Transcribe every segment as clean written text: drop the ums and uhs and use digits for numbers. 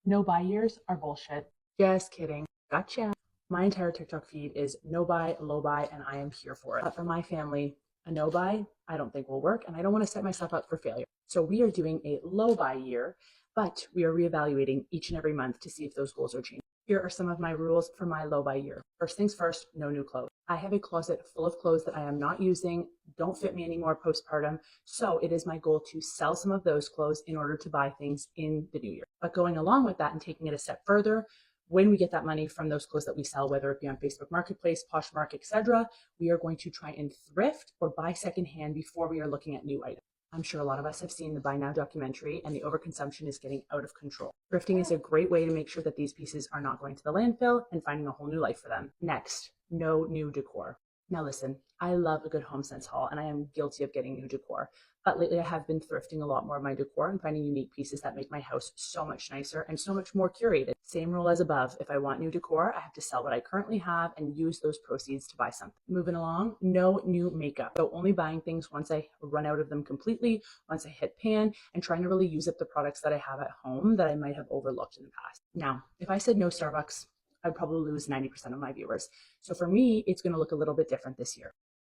No buy years are bullshit. Just kidding. Gotcha. My entire TikTok feed is no buy, low buy, and I am here for it. But for my family, a no buy, I don't think will work, and I don't want to set myself up for failure. So we are doing a low buy year, but we are reevaluating each and every month to see if those goals are changing. Here are some of my rules for my low buy year. First things first, no new clothes. I have a closet full of clothes that I am not using, don't fit me anymore postpartum. So it is my goal to sell some of those clothes in order to buy things in the new year. But going along with that and taking it a step further, when we get that money from those clothes that we sell, whether it be on Facebook Marketplace, Poshmark, etc., we are going to try and thrift or buy secondhand before we are looking at new items. I'm sure a lot of us have seen the Buy Now documentary, and the overconsumption is getting out of control. Thrifting is a great way to make sure that these pieces are not going to the landfill and finding a whole new life for them. Next, no new decor. Now listen, I love a good HomeSense haul, and I am guilty of getting new decor. But lately I have been thrifting a lot more of my decor and finding unique pieces that make my house so much nicer and so much more curated. Same rule as above. If I want new decor, I have to sell what I currently have and use those proceeds to buy something. Moving along, no new makeup. So only buying things once I run out of them completely, once I hit pan, and trying to really use up the products that I have at home that I might have overlooked in the past. Now, if I said no Starbucks, I'd probably lose 90% of my viewers. So for me, it's going to look a little bit different this year.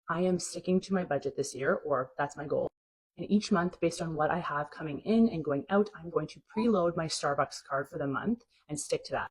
I am sticking to my budget this year, or that's my goal. And each month, based on what I have coming in and going out, I'm going to preload my Starbucks card for the month and stick to that.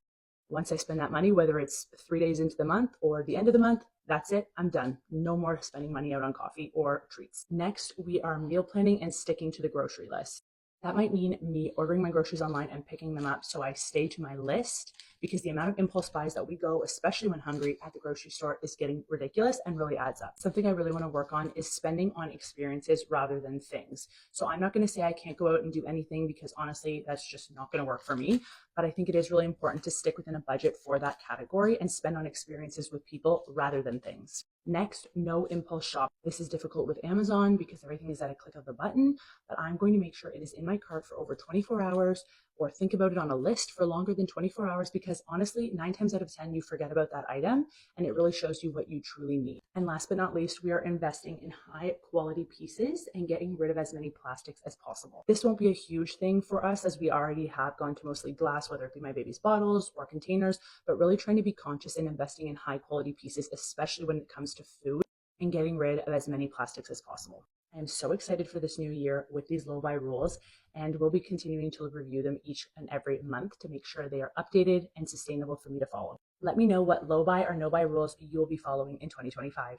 Once I spend that money, whether it's 3 days into the month or the end of the month, that's it. I'm done. No more spending money out on coffee or treats. Next, we are meal planning and sticking to the grocery list. That might mean me ordering my groceries online and picking them up so I stay to my list, because the amount of impulse buys that we go, especially when hungry, at the grocery store is getting ridiculous and really adds up. Something I really want to work on is spending on experiences rather than things. So I'm not going to say I can't go out and do anything, because honestly, that's just not going to work for me. But I think it is really important to stick within a budget for that category and spend on experiences with people rather than things. Next, no impulse shop. This is difficult with Amazon because everything is at a click of the button, but I'm going to make sure it is in my cart for over 24 hours, or think about it on a list for longer than 24 hours, because honestly, 9 times out of 10, you forget about that item and it really shows you what you truly need. And last but not least, we are investing in high quality pieces and getting rid of as many plastics as possible. This won't be a huge thing for us, as we already have gone to mostly glass, whether it be my baby's bottles or containers, but really trying to be conscious in investing in high quality pieces, especially when it comes to food, and getting rid of as many plastics as possible. I am so excited for this new year with these low buy rules, and we'll be continuing to review them each and every month to make sure they are updated and sustainable for me to follow. Let me know what low buy or no buy rules you'll be following in 2025.